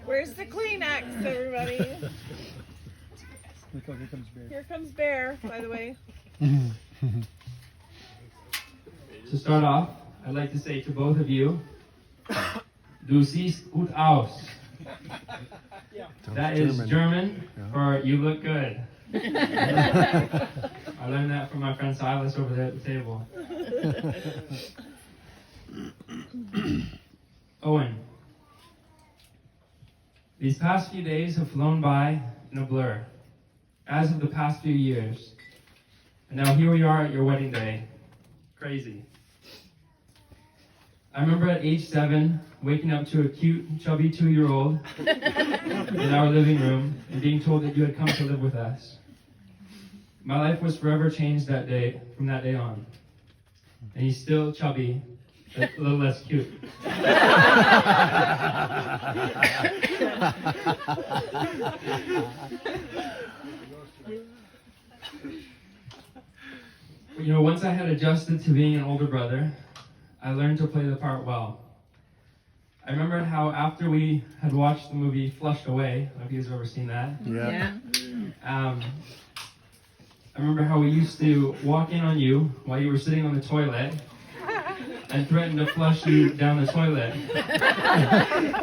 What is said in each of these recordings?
Where's the Kleenex, everybody? Look, here comes Bear. Here comes Bear, by the way. To start off, I'd like to say to both of you, Du siehst gut aus. That is German for you look good. I learned that from my friend Silas over there at the table. Owen, these past few days have flown by in a blur, as have the past few years. And now here we are at your wedding day. Crazy. I remember at age 7, waking up to a cute, chubby 2-year-old in our living room and being told that you had come to live with us. My life was forever changed that day, from that day on. And he's still chubby, but a little less cute. You know, once I had adjusted to being an older brother, I learned to play the part well. I remembered how after we had watched the movie Flushed Away, I don't know if you guys have ever seen that. Yeah. I remember how we used to walk in on you while you were sitting on the toilet and threaten to flush you down the toilet,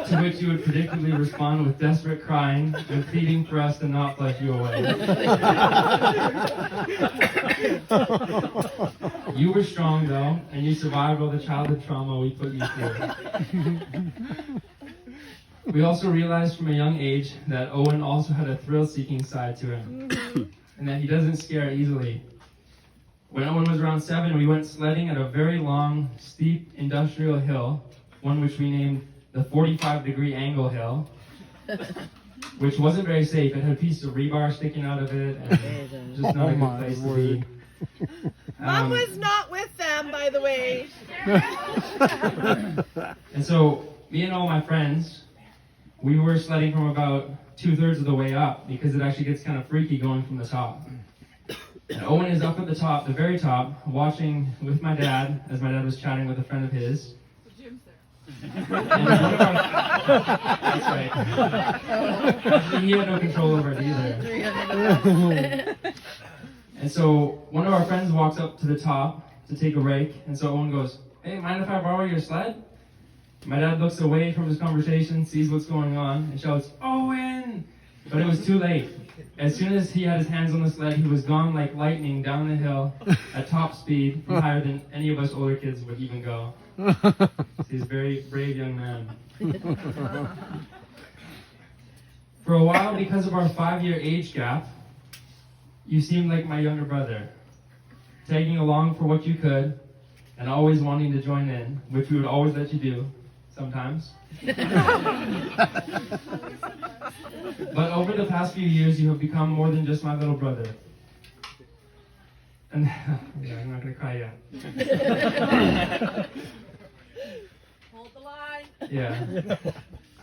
to which you would predictably respond with desperate crying and pleading for us to not flush you away. You were strong though, and you survived all the childhood trauma we put you through. We also realized from a young age that Owen also had a thrill-seeking side to him, and that he doesn't scare easily. When Owen was around 7, we went sledding at a very long, steep industrial hill, one which we named the 45-degree angle hill, which wasn't very safe. It had a piece of rebar sticking out of it, and just not a good place to be. Mom was not with them, by the way. And so, me and all my friends, we were sledding from about 2/3 of the way up, because it actually gets kind of freaky going from the top. And Owen is up at the top, the very top, watching with my dad, as my dad was chatting with a friend of his. And that's right. He had no control over it either. And so one of our friends walks up to the top to take a rake, and so Owen goes, "Hey, mind if I borrow your sled?" My dad looks away from his conversation, sees what's going on, and shouts, "Owen!" But it was too late. As soon as he had his hands on the sled, he was gone like lightning down the hill at top speed, higher than any of us older kids would even go. He's a very brave young man. For a while, because of our 5-year age gap, you seemed like my younger brother, tagging along for what you could, and always wanting to join in, which we would always let you do, sometimes. But over the past few years, you have become more than just my little brother. And yeah, I'm not gonna cry yet. Hold the line. Yeah.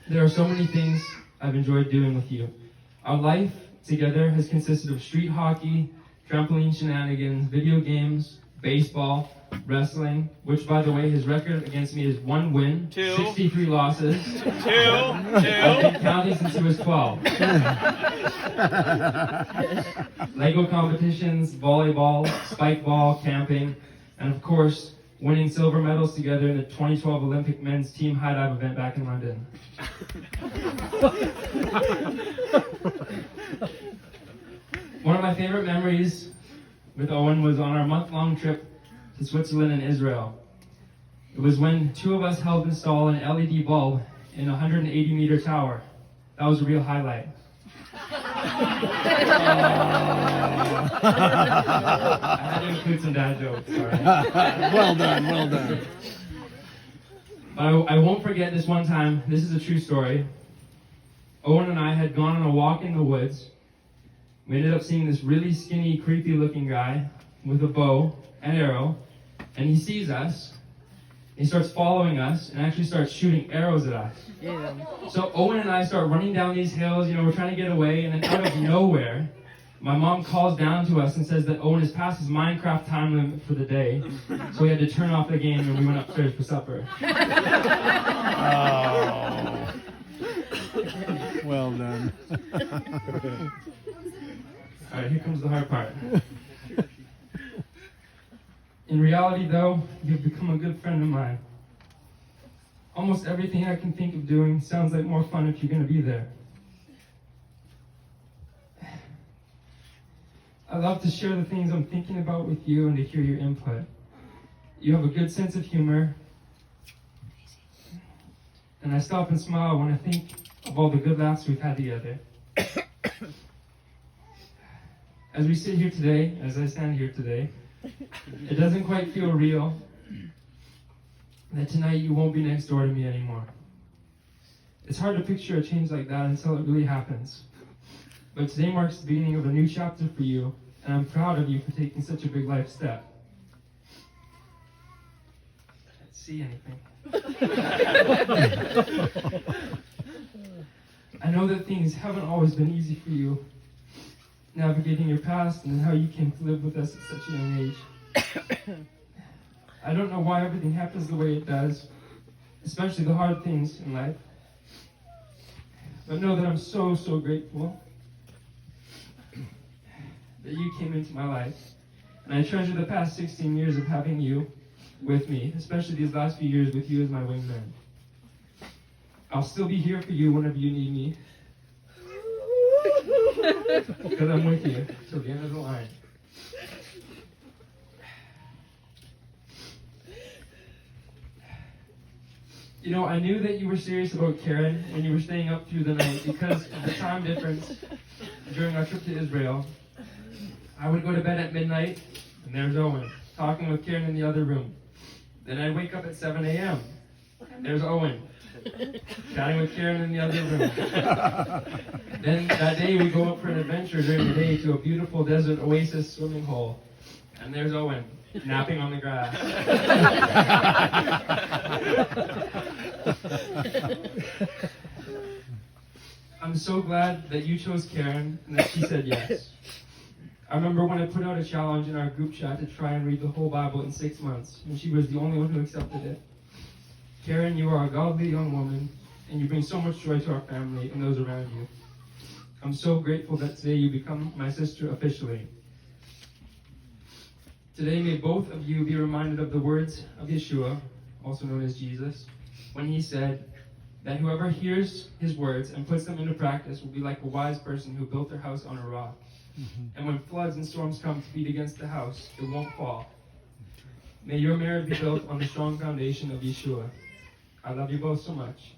There are so many things I've enjoyed doing with you. Our life together has consisted of street hockey, trampoline shenanigans, video games, baseball, wrestling, which, by the way, his record against me is 1 win, 63 losses. I've been counting since he was 12. Lego competitions, volleyball, spike ball, camping, and of course, winning silver medals together in the 2012 Olympic men's team high dive event back in London. One of my favorite memories with Owen was on our month-long trip to Switzerland and Israel. It was when 2 of us helped install an LED bulb in a 180-meter tower. That was a real highlight. I had to include some dad jokes, sorry. Well done, well done. But I won't forget this one time. This is a true story. Owen and I had gone on a walk in the woods. We ended up seeing this really skinny, creepy-looking guy with a bow and arrow, and he sees us. He starts following us and actually starts shooting arrows at us. Yeah. So Owen and I start running down these hills, we're trying to get away, and then out of nowhere, my mom calls down to us and says that Owen has passed his Minecraft time limit for the day, so we had to turn off the game and we went upstairs for supper. Oh. Well done. Alright, here comes the hard part. In reality, though, you've become a good friend of mine. Almost everything I can think of doing sounds like more fun if you're going to be there. I love to share the things I'm thinking about with you and to hear your input. You have a good sense of humor, and I stop and smile when I think of all the good laughs we've had together. As we sit here today, as I stand here today, it doesn't quite feel real that tonight you won't be next door to me anymore. It's hard to picture a change like that until it really happens. But today marks the beginning of a new chapter for you, and I'm proud of you for taking such a big life step. Can't see anything. I know that things haven't always been easy for you, navigating your past and how you came to live with us at such a young age. I don't know why everything happens the way it does, especially the hard things in life. But know that I'm so, so grateful that you came into my life. And I treasure the past 16 years of having you with me, especially these last few years with you as my wingman. I'll still be here for you whenever you need me, because I'm with you till the end of the line. You know, I knew that you were serious about Karen when you were staying up through the night because of the time difference during our trip to Israel. I would go to bed at midnight, and there's Owen, talking with Karen in the other room. Then I'd wake up at 7 a.m. There's Owen, chatting with Karen in the other room. Then that day we go out for an adventure during the day to a beautiful desert oasis swimming hole. And there's Owen, napping on the grass. I'm so glad that you chose Karen and that she said yes. I remember when I put out a challenge in our group chat to try and read the whole Bible in 6 months, and she was the only one who accepted it. Karen, you are a godly young woman, and you bring so much joy to our family and those around you. I'm so grateful that today you become my sister officially. Today, may both of you be reminded of the words of Yeshua, also known as Jesus, when he said that whoever hears his words and puts them into practice will be like a wise person who built their house on a rock. And when floods and storms come to beat against the house, it won't fall. May your marriage be built on the strong foundation of Yeshua. I love you both so much.